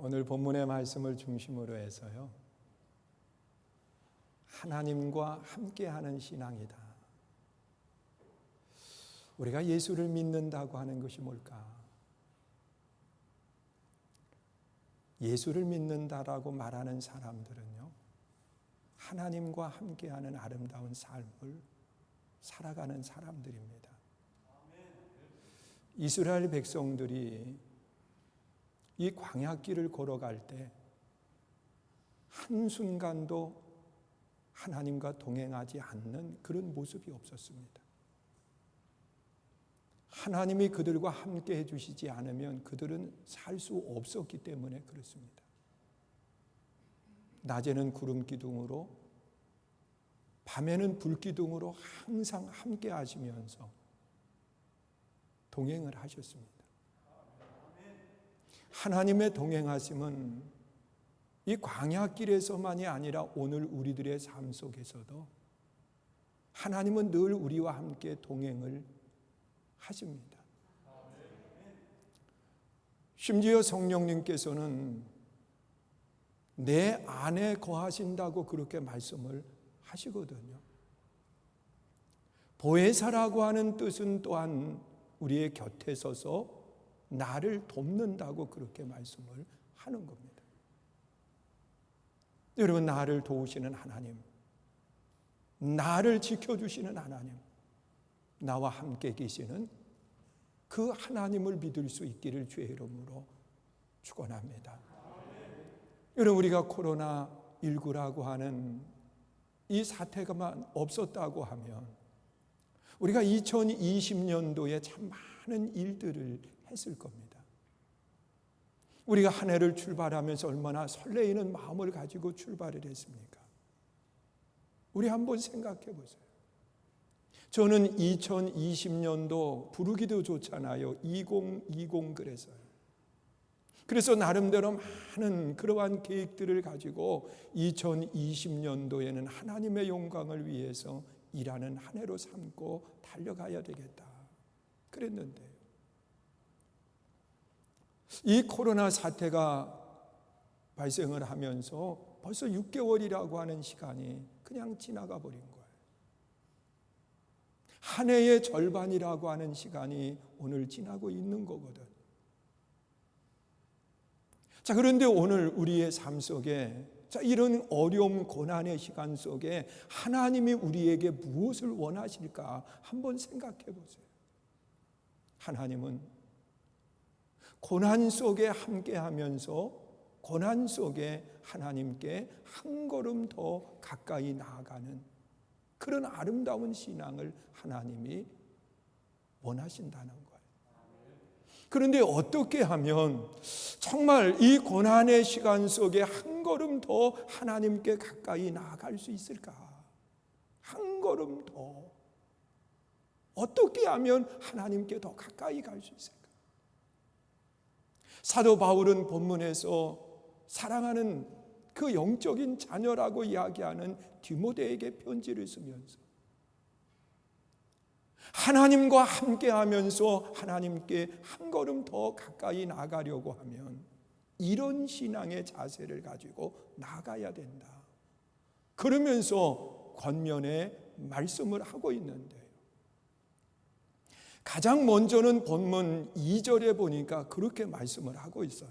오늘 본문의 말씀을 중심으로 해서요, 하나님과 함께하는 신앙이다. 우리가 예수를 믿는다고 하는 것이 뭘까? 예수를 믿는다라고 말하는 사람들은요, 하나님과 함께하는 아름다운 삶을 살아가는 사람들입니다. 이스라엘 백성들이 이 광야길을 걸어갈 때 한순간도 하나님과 동행하지 않는 그런 모습이 없었습니다. 하나님이 그들과 함께 해주시지 않으면 그들은 살 수 없었기 때문에 그렇습니다. 낮에는 구름 기둥으로, 밤에는 불 기둥으로 항상 함께 하시면서 동행을 하셨습니다. 하나님의 동행하심은 이 광야길에서만이 아니라 오늘 우리들의 삶 속에서도 하나님은 늘 우리와 함께 동행을 하십니다. 심지어 성령님께서는 내 안에 거하신다고 그렇게 말씀을 하시거든요. 보혜사라고 하는 뜻은 또한 우리의 곁에 서서 나를 돕는다고 그렇게 말씀을 하는 겁니다. 여러분, 나를 도우시는 하나님, 나를 지켜주시는 하나님, 나와 함께 계시는 그 하나님을 믿을 수 있기를 주의 이름으로 축원합니다. 여러분, 우리가 코로나19라고 하는 이 사태가만 없었다고 하면 우리가 2020년도에 참 많은 일들을 했을 겁니다. 우리가 한 해를 출발하면서 얼마나 설레이는 마음을 가지고 출발을 했습니까? 우리 한번 생각해 보세요. 저는 2020년도 부르기도 좋잖아요. 2020 그래서 나름대로 많은 그러한 계획들을 가지고 2020년도에는 하나님의 영광을 위해서 일하는 한 해로 삼고 달려가야 되겠다 그랬는데요, 이 코로나 사태가 발생을 하면서 벌써 6개월이라고 하는 시간이 그냥 지나가 버린 거예요. 한 해의 절반이라고 하는 시간이 오늘 지나고 있는 거거든. 자, 그런데 오늘 우리의 삶 속에 이런 어려움, 고난의 시간 속에 하나님이 우리에게 무엇을 원하실까 한번 생각해 보세요. 하나님은 고난 속에 함께하면서 고난 속에 하나님께 한 걸음 더 가까이 나아가는 그런 아름다운 신앙을 하나님이 원하신다는 거예요. 그런데 어떻게 하면 정말 이 고난의 시간 속에 한 걸음 더 하나님께 가까이 나아갈 수 있을까? 한 걸음 더. 어떻게 하면 하나님께 더 가까이 갈 수 있을까? 사도 바울은 본문에서 사랑하는 그 영적인 자녀라고 이야기하는 디모데에게 편지를 쓰면서 하나님과 함께하면서 하나님께 한 걸음 더 가까이 나가려고 하면 이런 신앙의 자세를 가지고 나가야 된다, 그러면서 권면의 말씀을 하고 있는데요, 가장 먼저는 본문 2절에 보니까 그렇게 말씀을 하고 있어요.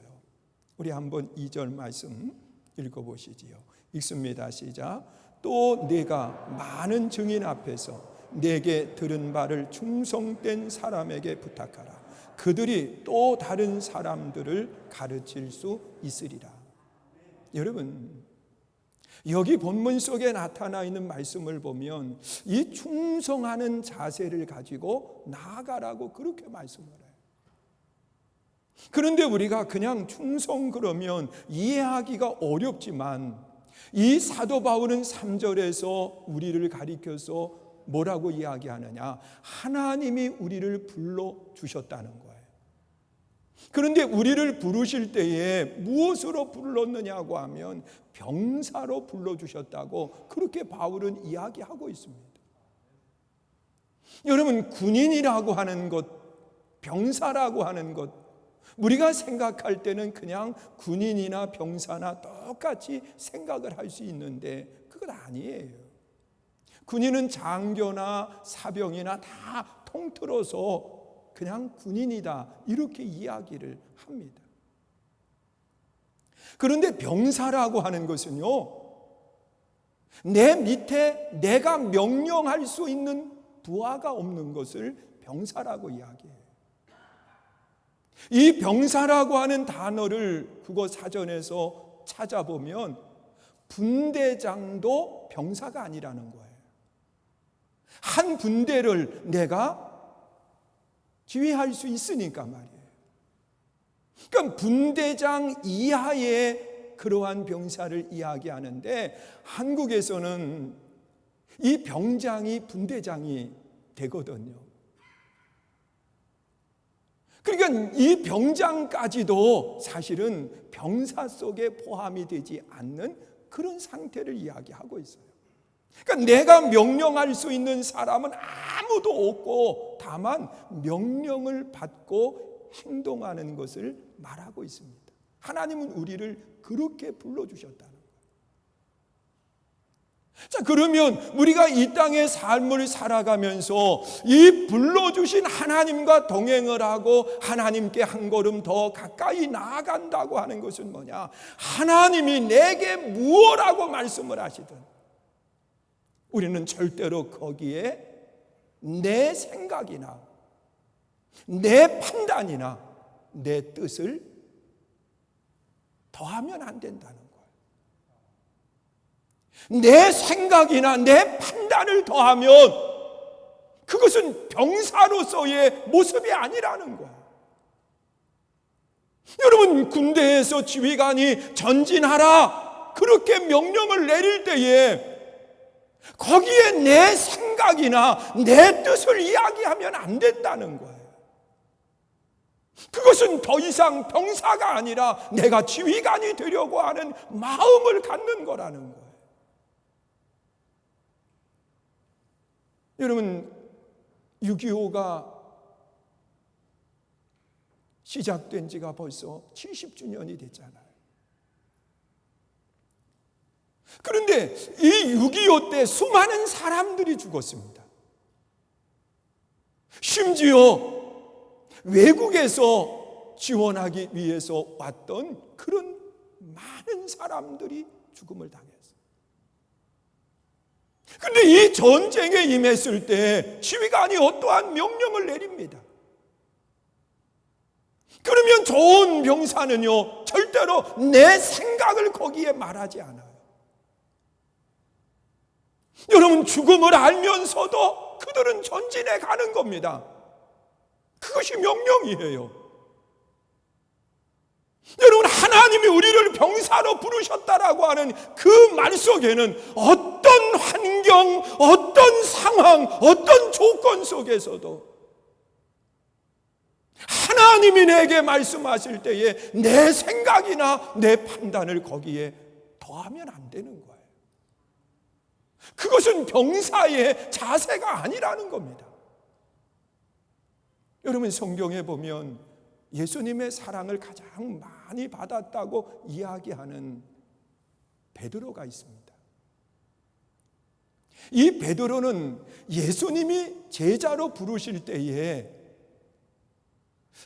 우리 한번 2절 말씀 읽어보시지요. 읽습니다. 시작. 또 내가 많은 증인 앞에서 내게 들은 바를 충성된 사람에게 부탁하라. 그들이 또 다른 사람들을 가르칠 수 있으리라. 여러분, 여기 본문 속에 나타나 있는 말씀을 보면 이 충성하는 자세를 가지고 나아가라고 그렇게 말씀을 해요. 그런데 우리가 그냥 충성 그러면 이해하기가 어렵지만 이 사도 바울은 3절에서 우리를 가리켜서 뭐라고 이야기하느냐? 하나님이 우리를 불러주셨다는 거예요. 그런데 우리를 부르실 때에 무엇으로 불렀느냐고 하면 병사로 불러주셨다고 그렇게 바울은 이야기하고 있습니다. 여러분, 군인이라고 하는 것, 병사라고 하는 것, 우리가 생각할 때는 그냥 군인이나 병사나 똑같이 생각을 할 수 있는데 그건 아니에요. 군인은 장교나 사병이나 다 통틀어서 그냥 군인이다 이렇게 이야기를 합니다. 그런데 병사라고 하는 것은요, 내 밑에 내가 명령할 수 있는 부하가 없는 것을 병사라고 이야기해요. 이 병사라고 하는 단어를 국어 사전에서 찾아보면 분대장도 병사가 아니라는 거예요. 한 분대를 내가 지휘할 수 있으니까 말이에요. 그러니까 분대장 이하의 그러한 병사를 이야기하는데 한국에서는 이 병장이 분대장이 되거든요. 그러니까 이 병장까지도 사실은 병사 속에 포함이 되지 않는 그런 상태를 이야기하고 있어요. 그러니까 내가 명령할 수 있는 사람은 아무도 없고 다만 명령을 받고 행동하는 것을 말하고 있습니다. 하나님은 우리를 그렇게 불러주셨다는 거예요. 자, 그러면 우리가 이 땅의 삶을 살아가면서 이 불러주신 하나님과 동행을 하고 하나님께 한 걸음 더 가까이 나아간다고 하는 것은 뭐냐? 하나님이 내게 무엇라고 말씀을 하시든 우리는 절대로 거기에 내 생각이나 내 판단이나 내 뜻을 더하면 안 된다는 거예요. 내 생각이나 내 판단을 더하면 그것은 병사로서의 모습이 아니라는 거예요. 여러분, 군대에서 지휘관이 전진하라 그렇게 명령을 내릴 때에 거기에 내 생각이나 내 뜻을 이야기하면 안 된다는 거예요. 그것은 더 이상 병사가 아니라 내가 지휘관이 되려고 하는 마음을 갖는 거라는 거예요. 여러분, 6.25가 시작된 지가 벌써 70주년이 됐잖아요. 그런데 이 6.25 때 수많은 사람들이 죽었습니다. 심지어 외국에서 지원하기 위해서 왔던 그런 많은 사람들이 죽음을 당했어요. 그런데 이 전쟁에 임했을 때 지휘관이 어떠한 명령을 내립니다. 그러면 좋은 병사는요, 절대로 내 생각을 거기에 말하지 않아요. 여러분, 죽음을 알면서도 그들은 전진해 가는 겁니다. 그것이 명령이에요. 여러분, 하나님이 우리를 병사로 부르셨다라고 하는 그 말 속에는 어떤 환경, 어떤 상황, 어떤 조건 속에서도 하나님이 내게 말씀하실 때에 내 생각이나 내 판단을 거기에 더하면 안 되는 거예요. 그것은 병사의 자세가 아니라는 겁니다. 여러분, 성경에 보면 예수님의 사랑을 가장 많이 받았다고 이야기하는 베드로가 있습니다. 이 베드로는 예수님이 제자로 부르실 때에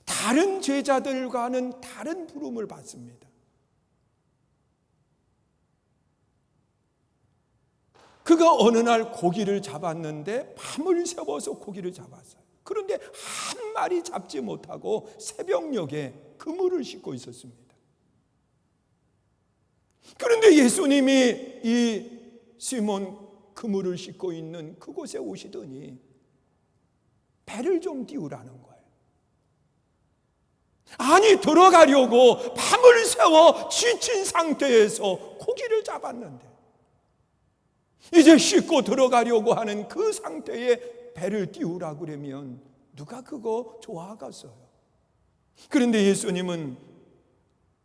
다른 제자들과는 다른 부름을 받습니다. 그가 어느 날 고기를 잡았는데 밤을 새워서 고기를 잡았어요. 그런데 한 마리 잡지 못하고 새벽녘에 그물을 싣고 있었습니다. 그런데 예수님이 이 시몬 그물을 싣고 있는 그곳에 오시더니 배를 좀 띄우라는 거예요. 아니, 들어가려고 밤을 새워 지친 상태에서 고기를 잡았는데 이제 씻고 들어가려고 하는 그 상태에 배를 띄우라 그러면 누가 그거 좋아하겠어요? 그런데 예수님은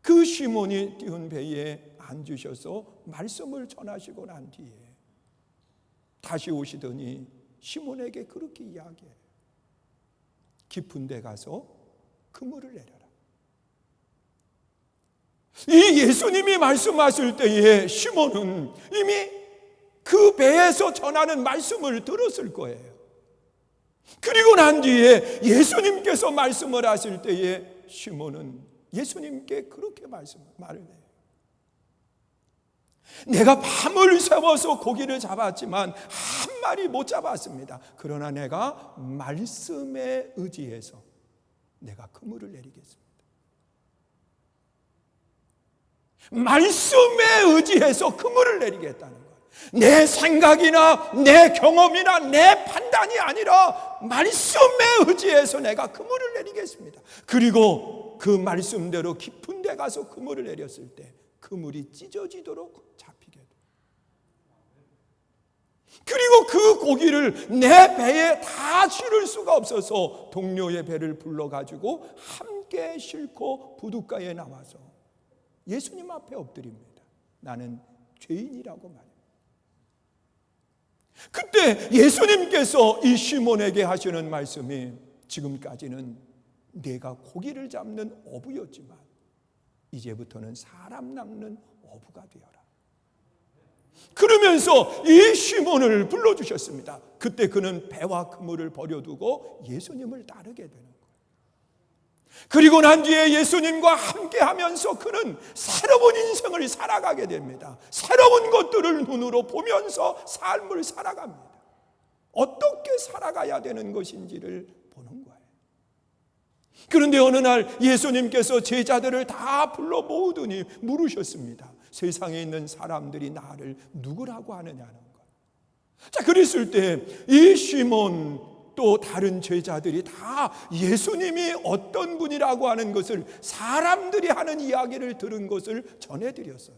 그 시몬이 띄운 배에 앉으셔서 말씀을 전하시고 난 뒤에 다시 오시더니 시몬에게 그렇게 이야기해요. 깊은 데 가서 그물을 내려라. 이 예수님이 말씀하실 때에 시몬은 이미 그 배에서 전하는 말씀을 들었을 거예요. 그리고 난 뒤에 예수님께서 말씀을 하실 때에 시몬은 예수님께 그렇게 말을 해요. 내가 밤을 새워서 고기를 잡았지만 한 마리 못 잡았습니다. 그러나 내가 말씀에 의지해서 내가 그물을 내리겠습니다. 말씀에 의지해서 그물을 내리겠다는 거예요. 내 생각이나 내 경험이나 내 판단이 아니라 말씀에 의지해서 내가 그물을 내리겠습니다. 그리고 그 말씀대로 깊은 데 가서 그물을 내렸을 때 그물이 찢어지도록 잡히게 돼요. 그리고 그 고기를 내 배에 다 실을 수가 없어서 동료의 배를 불러가지고 함께 싣고 부둣가에 나와서 예수님 앞에 엎드립니다. 나는 죄인이라고 말해요. 그때 예수님께서 이 시몬에게 하시는 말씀이 지금까지는 내가 고기를 잡는 어부였지만 이제부터는 사람 낚는 어부가 되어라. 그러면서 이 시몬을 불러주셨습니다. 그때 그는 배와 그물을 버려두고 예수님을 따르게 되는 거예요. 그리고 난 뒤에 예수님과 함께 하면서 그는 새로운 인생을 살아가게 됩니다. 새로운 것들을 눈으로 보면서 삶을 살아갑니다. 어떻게 살아가야 되는 것인지를 보는 거예요. 그런데 어느 날 예수님께서 제자들을 다 불러 모으더니 물으셨습니다. 세상에 있는 사람들이 나를 누구라고 하느냐는 거예요. 자, 그랬을 때 이 시몬 또 다른 제자들이 다 예수님이 어떤 분이라고 하는 것을 사람들이 하는 이야기를 들은 것을 전해드렸어요.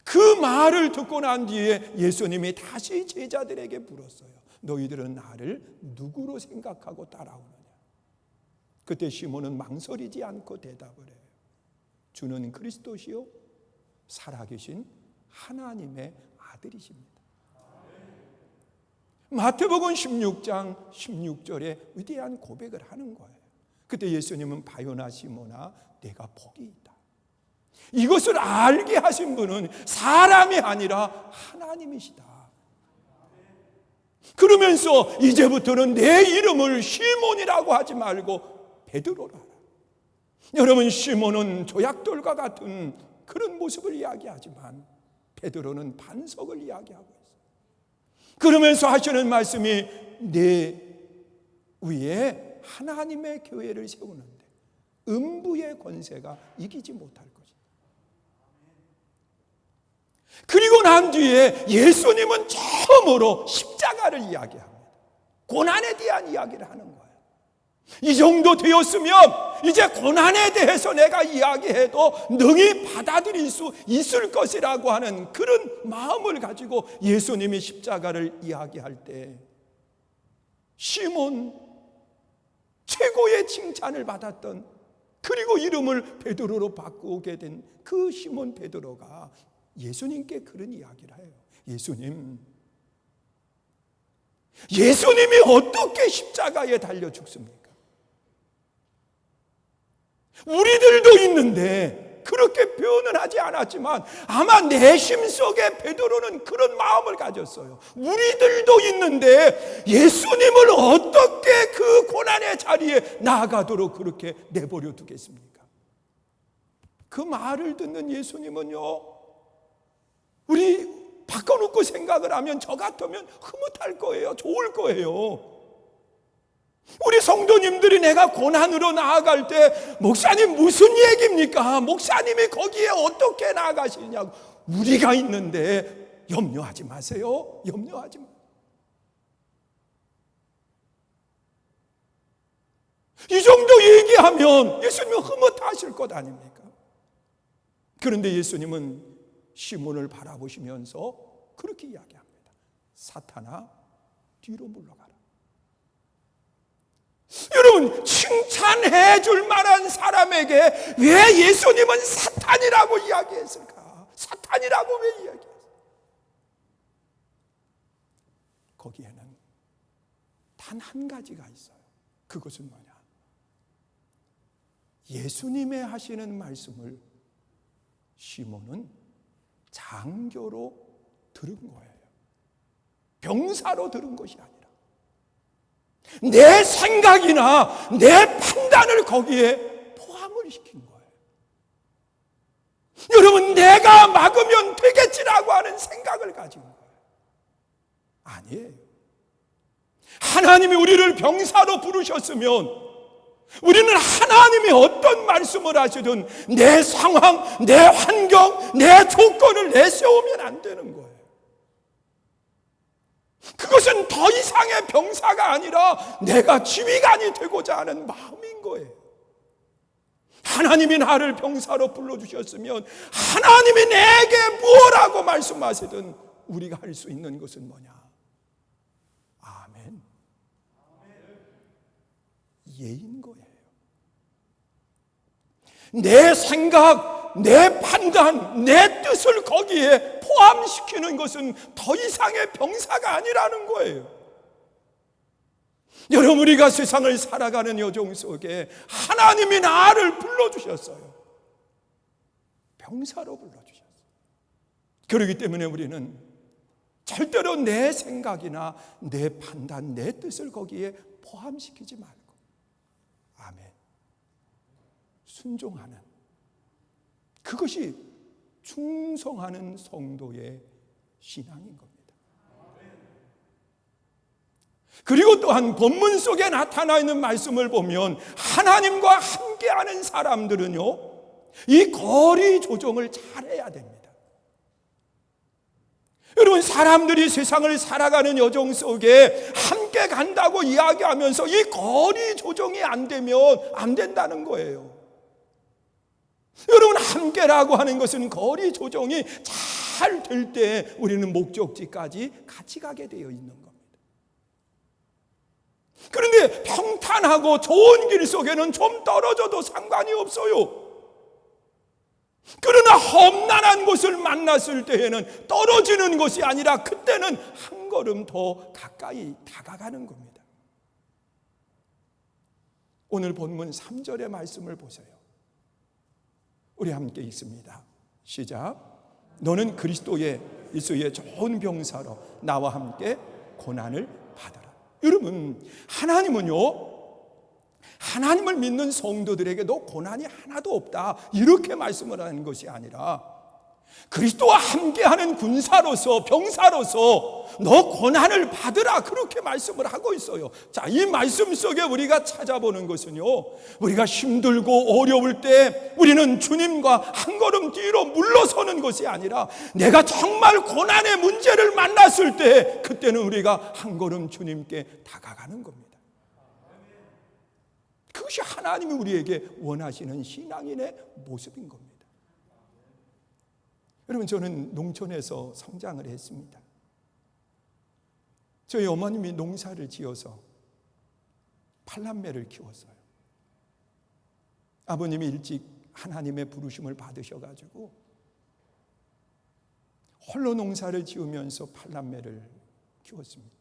그 말을 듣고 난 뒤에 예수님이 다시 제자들에게 물었어요. 너희들은 나를 누구로 생각하고 따라오느냐? 그때 시몬은 망설이지 않고 대답을 해요. 주는 그리스도시요 살아계신 하나님의 아들이십니다. 마태복음 16장 16절에 위대한 고백을 하는 거예요. 그때 예수님은 바요나 시몬아 내가 복이 있다. 이것을 알게 하신 분은 사람이 아니라 하나님이시다. 그러면서 이제부터는 내 이름을 시몬이라고 하지 말고 베드로라. 여러분, 시몬은 조약돌과 같은 그런 모습을 이야기하지만 베드로는 반석을 이야기하고 있어요. 그러면서 하시는 말씀이 내 위에 하나님의 교회를 세우는데 음부의 권세가 이기지 못할 것이다. 그리고 난 뒤에 예수님은 처음으로 십자가를 이야기합니다. 고난에 대한 이야기를 하는 거예요. 이 정도 되었으면 이제 고난에 대해서 내가 이야기해도 능히 받아들일 수 있을 것이라고 하는 그런 마음을 가지고 예수님이 십자가를 이야기할 때 시몬, 최고의 칭찬을 받았던, 그리고 이름을 베드로로 바꾸게 된 그 시몬 베드로가 예수님께 그런 이야기를 해요. 예수님이 어떻게 십자가에 달려 죽습니까? 우리들도 있는데 그렇게 표현은 하지 않았지만 아마 내심 속에 베드로는 그런 마음을 가졌어요. 우리들도 있는데 예수님을 어떻게 그 고난의 자리에 나아가도록 그렇게 내버려 두겠습니까? 그 말을 듣는 예수님은요, 우리 바꿔놓고 생각을 하면 저 같으면 흐뭇할 거예요. 좋을 거예요. 우리 성도님들이 내가 고난으로 나아갈 때 목사님 무슨 얘기입니까? 목사님이 거기에 어떻게 나아가시냐고. 우리가 있는데 염려하지 마세요. 염려하지 마세요. 이 정도 얘기하면 예수님은 흐뭇하실 것 아닙니까? 그런데 예수님은 시몬을 바라보시면서 그렇게 이야기합니다. 사탄아, 뒤로 물러가라. 여러분, 칭찬해 줄 만한 사람에게 왜 예수님은 사탄이라고 이야기했을까? 사탄이라고 왜 이야기했을까? 거기에는 단 한 가지가 있어요. 그것은 뭐냐? 예수님의 하시는 말씀을 시몬은 장교로 들은 거예요. 병사로 들은 것이 아니라 내 생각이나 내 판단을 거기에 포함을 시킨 거예요. 여러분, 내가 막으면 되겠지라고 하는 생각을 가진 거예요. 아니에요. 하나님이 우리를 병사로 부르셨으면 우리는 하나님이 어떤 말씀을 하시든 내 상황, 내 환경, 내 조건을 내세우면 안 되는 거예요. 그것은 더 이상의 병사가 아니라 내가 지휘관이 되고자 하는 마음인 거예요. 하나님이 나를 병사로 불러주셨으면 하나님이 내게 무엇라고 말씀하시든 우리가 할 수 있는 것은 뭐냐? 아멘. 예인 거예요. 내 생각, 내 판단, 내 뜻을 거기에 포함시키는 것은 더 이상의 병사가 아니라는 거예요. 여러분, 우리가 세상을 살아가는 여정 속에 하나님이 나를 불러주셨어요. 병사로 불러주셨어요. 그렇기 때문에 우리는 절대로 내 생각이나 내 판단, 내 뜻을 거기에 포함시키지 말고 아멘. 순종하는, 그것이 충성하는 성도의 신앙인 겁니다. 그리고 또한 본문 속에 나타나 있는 말씀을 보면 하나님과 함께하는 사람들은요, 이 거리 조정을 잘해야 됩니다. 여러분, 사람들이 세상을 살아가는 여정 속에 함께 간다고 이야기하면서 이 거리 조정이 안 되면 안 된다는 거예요. 여러분, 함께라고 하는 것은 거리 조정이 잘 될 때 우리는 목적지까지 같이 가게 되어 있는 겁니다. 그런데 평탄하고 좋은 길 속에는 좀 떨어져도 상관이 없어요. 그러나 험난한 곳을 만났을 때에는 떨어지는 것이 아니라 그때는 한 걸음 더 가까이 다가가는 겁니다. 오늘 본문 3절의 말씀을 보세요. 우리 함께 읽습니다. 시작. 너는 그리스도의 예수의 좋은 병사로 나와 함께 고난을 받으라. 여러분, 하나님은요, 하나님을 믿는 성도들에게 너 고난이 하나도 없다 이렇게 말씀을 하는 것이 아니라 그리스도와 함께하는 군사로서, 병사로서 너 고난을 받으라 그렇게 말씀을 하고 있어요. 자, 이 말씀 속에 우리가 찾아보는 것은요, 우리가 힘들고 어려울 때 우리는 주님과 한 걸음 뒤로 물러서는 것이 아니라 내가 정말 고난의 문제를 만났을 때 그때는 우리가 한 걸음 주님께 다가가는 겁니다. 그것이 하나님이 우리에게 원하시는 신앙인의 모습인 겁니다. 여러분, 저는 농촌에서 성장을 했습니다. 저희 어머님이 농사를 지어서 팔남매를 키웠어요. 아버님이 일찍 하나님의 부르심을 받으셔가지고 홀로 농사를 지으면서 팔남매를 키웠습니다.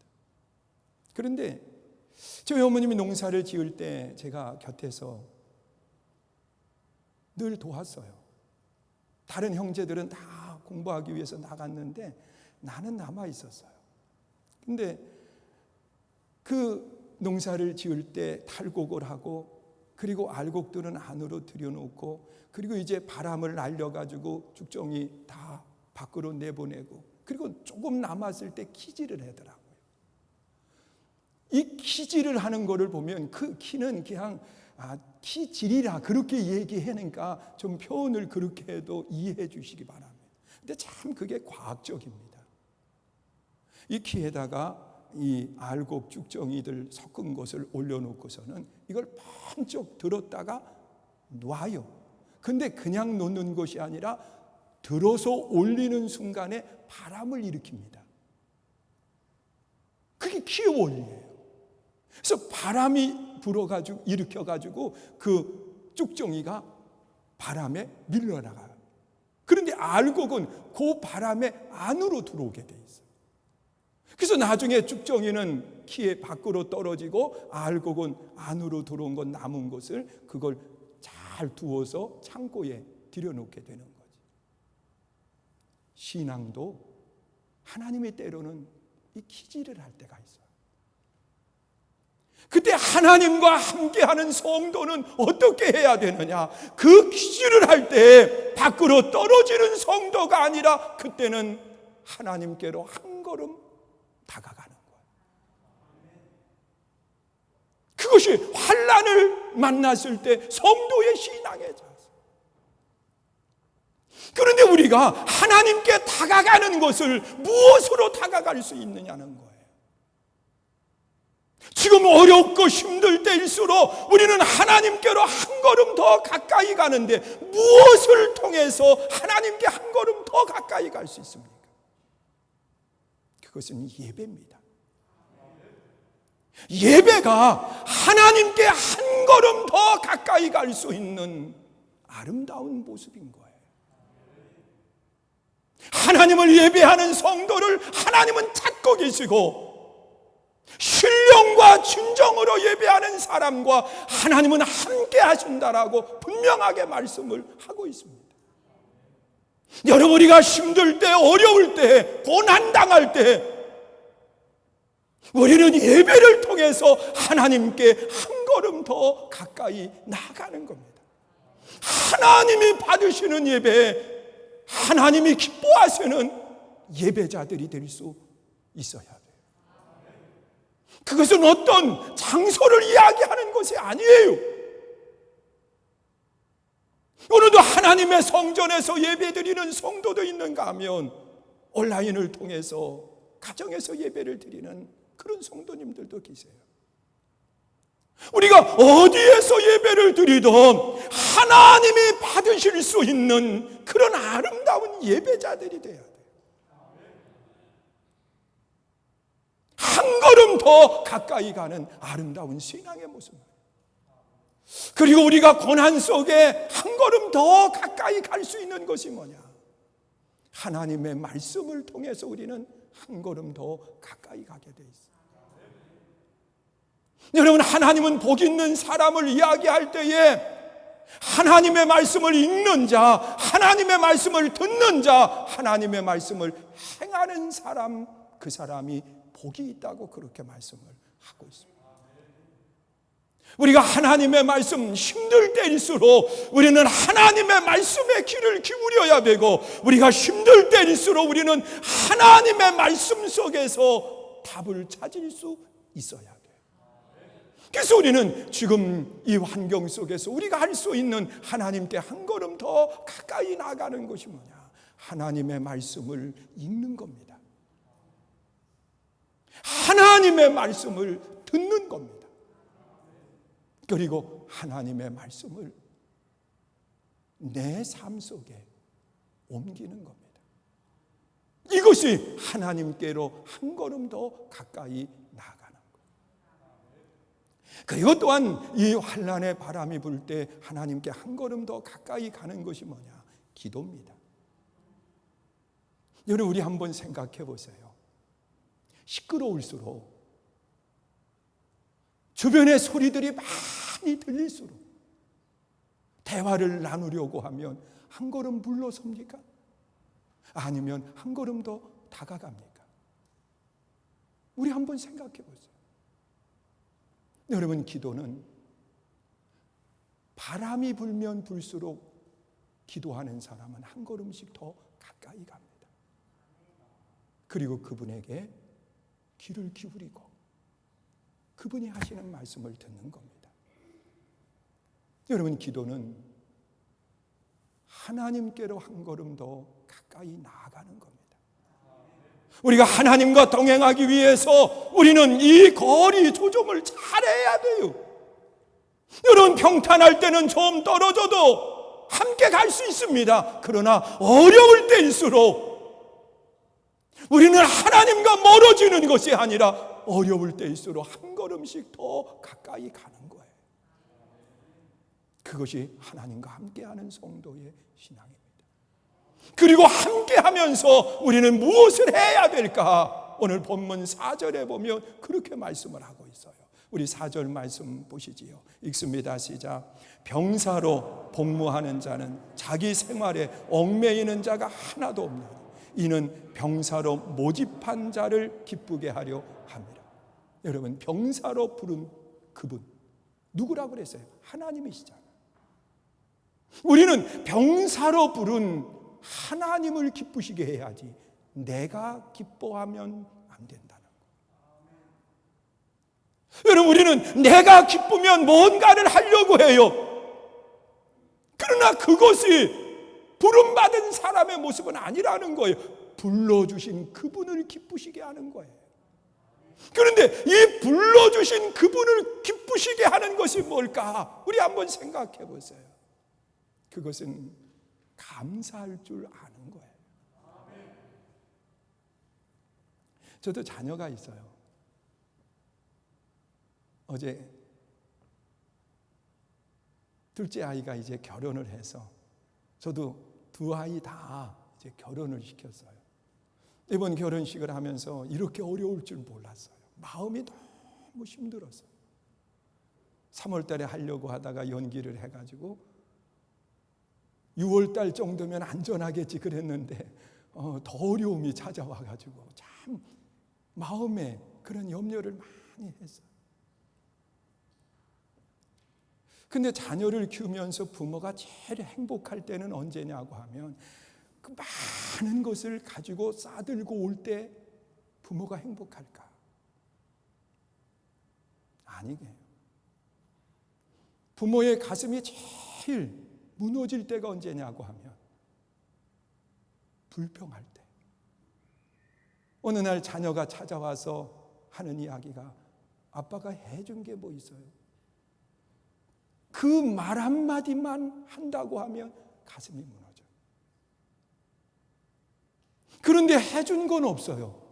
그런데 저희 어머님이 농사를 지을 때 제가 곁에서 늘 도왔어요. 다른 형제들은 다 공부하기 위해서 나갔는데 나는 남아 있었어요. 근데 그 농사를 지을 때 탈곡을 하고 그리고 알곡들은 안으로 들여놓고 그리고 이제 바람을 날려가지고 죽정이 다 밖으로 내보내고 그리고 조금 남았을 때 키질을 하더라고요. 이 키질을 하는 거를 보면 그 키는 그냥 키질이라 그렇게 얘기하니까 좀 표현을 그렇게 해도 이해해 주시기 바랍니다. 근데 참 그게 과학적입니다. 이 키에다가 이 알곡 쭉정이들 섞은 것을 올려놓고서는 이걸 번쩍 들었다가 놔요. 근데 그냥 놓는 것이 아니라 들어서 올리는 순간에 바람을 일으킵니다. 그게 키의 원리예요. 그래서 바람이 불어가지고 일으켜가지고 그 쭉정이가 바람에 밀려나가요. 그런데 알곡은 그 바람에 안으로 들어오게 돼 있어요. 그래서 나중에 쭉정이는 키에 밖으로 떨어지고 알곡은 안으로 들어온 것 남은 것을 그걸 잘 잘 두어서 창고에 들여놓게 되는 거지. 신앙도 하나님이 때로는 이 기질을 할 때가 있어요. 그때 하나님과 함께하는 성도는 어떻게 해야 되느냐? 그 기질을 할 때 밖으로 떨어지는 성도가 아니라 그때는 하나님께로 한 걸음 다가가는 거예요. 그것이 환난을 만났을 때 성도의 신앙의 자세. 그런데 우리가 하나님께 다가가는 것을 무엇으로 다가갈 수 있느냐는 거예요. 지금 어렵고 힘들 때일수록 우리는 하나님께로 한 걸음 더 가까이 가는데 무엇을 통해서 하나님께 한 걸음 더 가까이 갈 수 있습니까? 그것은 예배입니다. 예배가 하나님께 한 걸음 더 가까이 갈 수 있는 아름다운 모습인 거예요. 하나님을 예배하는 성도를 하나님은 찾고 계시고, 신령과 진정으로 예배하는 사람과 하나님은 함께 하신다라고 분명하게 말씀을 하고 있습니다. 여러분, 우리가 힘들 때, 어려울 때, 고난당할 때 우리는 예배를 통해서 하나님께 한 걸음 더 가까이 나아가는 겁니다. 하나님이 받으시는 예배, 하나님이 기뻐하시는 예배자들이 될 수 있어야 돼요. 그것은 어떤 장소를 이야기하는 것이 아니에요. 오늘도 하나님의 성전에서 예배드리는 성도도 있는가 하면 온라인을 통해서 가정에서 예배를 드리는 그런 성도님들도 계세요. 우리가 어디에서 예배를 드리든 하나님이 받으실 수 있는 그런 아름다운 예배자들이 돼야 돼요. 한 걸음 더 가까이 가는 아름다운 신앙의 모습. 그리고 우리가 고난 속에 한 걸음 더 가까이 갈 수 있는 것이 뭐냐? 하나님의 말씀을 통해서 우리는 한 걸음 더 가까이 가게 돼 있어요. 여러분, 하나님은 복 있는 사람을 이야기할 때에 하나님의 말씀을 읽는 자, 하나님의 말씀을 듣는 자, 하나님의 말씀을 행하는 사람, 그 사람이 복이 있다고 그렇게 말씀을 하고 있습니다. 우리가 하나님의 말씀 힘들 때일수록 우리는 하나님의 말씀에 귀를 기울여야 되고, 우리가 힘들 때일수록 우리는 하나님의 말씀 속에서 답을 찾을 수 있어야 돼요. 그래서 우리는 지금 이 환경 속에서 우리가 할 수 있는 하나님께 한 걸음 더 가까이 나가는 것이 뭐냐? 하나님의 말씀을 읽는 겁니다. 하나님의 말씀을 듣는 겁니다. 그리고 하나님의 말씀을 내 삶 속에 옮기는 겁니다. 이것이 하나님께로 한 걸음 더 가까이 나아가는 거예요. 그리고 또한 이 환난의 바람이 불 때 하나님께 한 걸음 더 가까이 가는 것이 뭐냐? 기도입니다. 여러분, 우리 한번 생각해 보세요. 시끄러울수록, 주변의 소리들이 많이 들릴수록 대화를 나누려고 하면 한 걸음 물러섭니까? 아니면 한 걸음 더 다가갑니까? 우리 한번 생각해 보세요. 여러분, 기도는 바람이 불면 불수록 기도하는 사람은 한 걸음씩 더 가까이 갑니다. 그리고 그분에게 귀를 기울이고 그분이 하시는 말씀을 듣는 겁니다. 여러분, 기도는 하나님께로 한 걸음 더 가까이 나아가는 겁니다. 우리가 하나님과 동행하기 위해서 우리는 이 거리 조정을 잘해야 돼요. 여러분, 평탄할 때는 좀 떨어져도 함께 갈 수 있습니다. 그러나 어려울 때일수록 우리는 하나님과 멀어지는 것이 아니라 어려울 때일수록 한 걸음씩 더 가까이 가는 거예요. 그것이 하나님과 함께하는 성도의 신앙입니다. 그리고 함께하면서 우리는 무엇을 해야 될까? 오늘 본문 4절에 보면 그렇게 말씀을 하고 있어요. 우리 4절 말씀 보시지요. 읽습니다. 시작. 병사로 복무하는 자는 자기 생활에 얽매이는 자가 하나도 없나니 이는 병사로 모집한 자를 기쁘게 하려 함이라. 여러분, 병사로 부른 그분 누구라고 그랬어요? 하나님이시잖아요. 우리는 병사로 부른 하나님을 기쁘시게 해야지 내가 기뻐하면 안 된다는 거예요. 여러분, 우리는 내가 기쁘면 뭔가를 하려고 해요. 그러나 그것이 부름받은 사람의 모습은 아니라는 거예요. 불러주신 그분을 기쁘시게 하는 거예요. 그런데 이 불러주신 그분을 기쁘시게 하는 것이 뭘까? 우리 한번 생각해 보세요. 그것은 감사할 줄 아는 거예요. 저도 자녀가 있어요. 어제 둘째 아이가 이제 결혼을 해서 저도 두 아이 다 이제 결혼을 시켰어요. 이번 결혼식을 하면서 이렇게 어려울 줄 몰랐어요. 마음이 너무 힘들었어요. 3월 달에 하려고 하다가 연기를 해가지고 6월 달 정도면 안전하겠지 그랬는데 더 어려움이 찾아와가지고 참 마음에 그런 염려를 많이 했어요. 근데 자녀를 키우면서 부모가 제일 행복할 때는 언제냐고 하면 그 많은 것을 가지고 싸들고 올 때 부모가 행복할까? 아니게요. 부모의 가슴이 제일 무너질 때가 언제냐고 하면 불평할 때. 어느 날 자녀가 찾아와서 하는 이야기가 아빠가 해준 게 뭐 있어요? 그 말 한마디만 한다고 하면 가슴이 무너져요. 그런데 해준 건 없어요.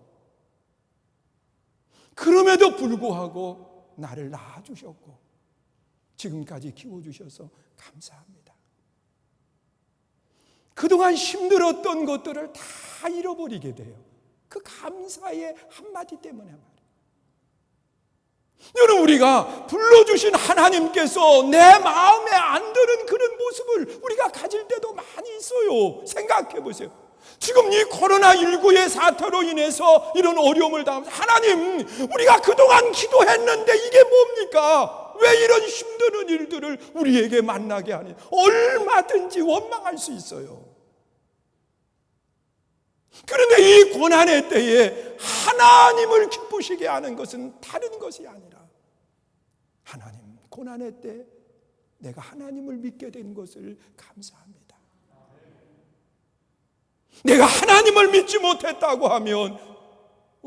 그럼에도 불구하고 나를 낳아주셨고 지금까지 키워주셔서 감사합니다. 그동안 힘들었던 것들을 다 잃어버리게 돼요. 그 감사의 한마디 때문에 말이에요. 여러분, 우리가 불러주신 하나님께서 내 마음에 안 드는 그런 모습을 우리가 가질 때도 많이 있어요. 생각해 보세요. 지금 이 코로나19의 사태로 인해서 이런 어려움을 당하면서 하나님, 우리가 그동안 기도했는데 이게 뭡니까? 왜 이런 힘드는 일들을 우리에게 만나게 하니? 얼마든지 원망할 수 있어요. 그런데 이 고난의 때에 하나님을 기쁘시게 하는 것은 다른 것이 아니라 하나님, 고난의 때 내가 하나님을 믿게 된 것을 감사합니다. 내가 하나님을 믿지 못했다고 하면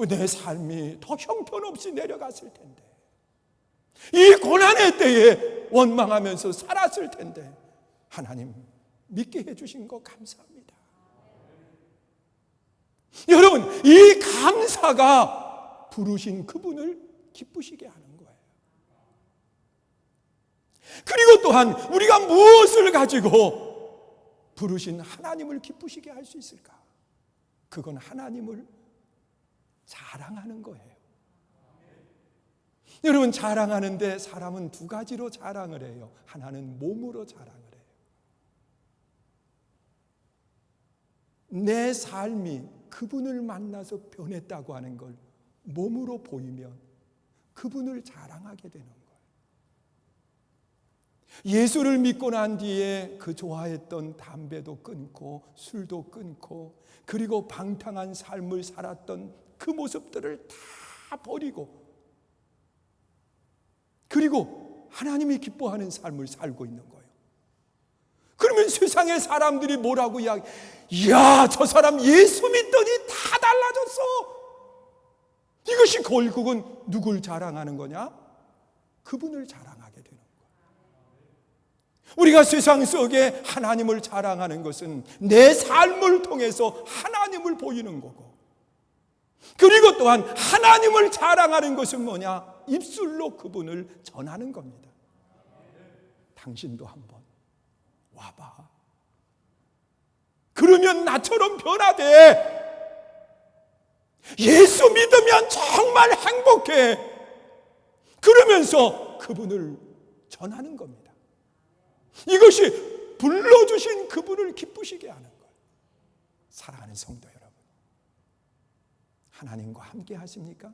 내 삶이 더 형편없이 내려갔을 텐데, 이 고난의 때에 원망하면서 살았을 텐데 하나님 믿게 해주신 거 감사합니다. 여러분, 이 감사가 부르신 그분을 기쁘시게 하는 거예요. 그리고 또한 우리가 무엇을 가지고 부르신 하나님을 기쁘시게 할 수 있을까? 그건 하나님을 자랑하는 거예요. 여러분, 자랑하는데 사람은 두 가지로 자랑을 해요. 하나는 몸으로 자랑을 해요. 내 삶이 그분을 만나서 변했다고 하는 걸 몸으로 보이면 그분을 자랑하게 되는 거예요. 예수를 믿고 난 뒤에 그 좋아했던 담배도 끊고 술도 끊고 그리고 방탕한 삶을 살았던 그 모습들을 다 버리고 그리고 하나님이 기뻐하는 삶을 살고 있는 거예요. 그러면 세상의 사람들이 뭐라고 이야기? 이야, 저 사람 예수 믿더니 다 달라졌어. 이것이 결국은 누굴 자랑하는 거냐? 그분을 자랑하게 되는 거예요. 우리가 세상 속에 하나님을 자랑하는 것은 내 삶을 통해서 하나님을 보이는 거고, 그리고 또한 하나님을 자랑하는 것은 뭐냐? 입술로 그분을 전하는 겁니다. 당신도 한번 와봐. 그러면 나처럼 변화돼. 예수 믿으면 정말 행복해. 그러면서 그분을 전하는 겁니다. 이것이 불러주신 그분을 기쁘시게 하는 거예요. 사랑하는 성도 여러분, 하나님과 함께 하십니까?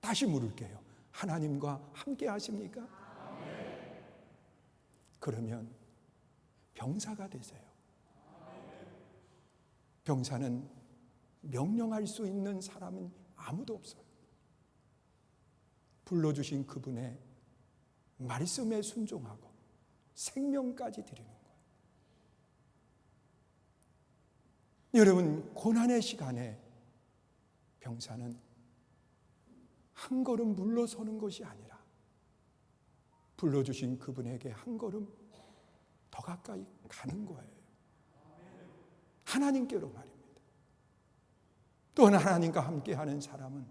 다시 물을게요. 하나님과 함께 하십니까? 그러면 병사가 되세요. 병사는 명령할 수 있는 사람은 아무도 없어요. 불러주신 그분의 말씀에 순종하고 생명까지 드리는 거예요. 여러분, 고난의 시간에 병사는 한 걸음 물러서는 것이 아니라 불러주신 그분에게 한 걸음 더 가까이 가는 거예요. 하나님께로 말입니다. 또한 하나님과 함께하는 사람은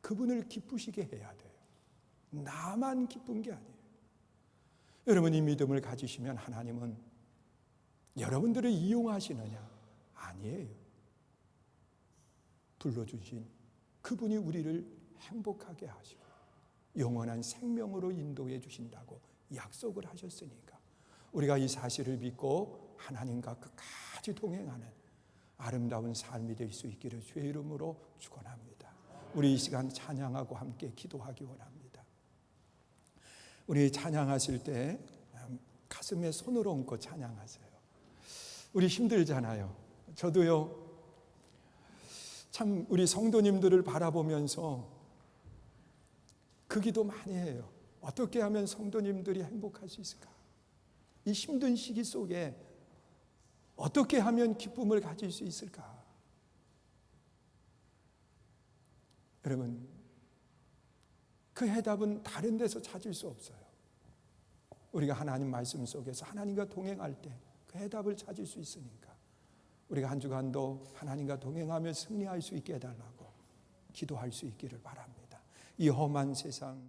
그분을 기쁘시게 해야 돼요. 나만 기쁜 게 아니에요. 여러분, 이 믿음을 가지시면 하나님은 여러분들을 이용하시느냐? 아니에요. 불러주신 그분이 우리를 행복하게 하시고 영원한 생명으로 인도해 주신다고 약속을 하셨으니까 우리가 이 사실을 믿고 하나님과 끝까지 동행하는 아름다운 삶이 될 수 있기를 주의 이름으로 축원합니다. 우리 이 시간 찬양하고 함께 기도하기 원합니다. 우리 찬양하실 때 가슴에 손을 얹고 찬양하세요. 우리 힘들잖아요. 저도요, 참 우리 성도님들을 바라보면서 그 기도 많이 해요. 어떻게 하면 성도님들이 행복할 수 있을까? 이 힘든 시기 속에 어떻게 하면 기쁨을 가질 수 있을까? 여러분, 그 해답은 다른 데서 찾을 수 없어요. 우리가 하나님 말씀 속에서 하나님과 동행할 때 그 해답을 찾을 수 있으니까 우리가 한 주간도 하나님과 동행하며 승리할 수 있게 해달라고 기도할 수 있기를 바랍니다. 이 험한 세상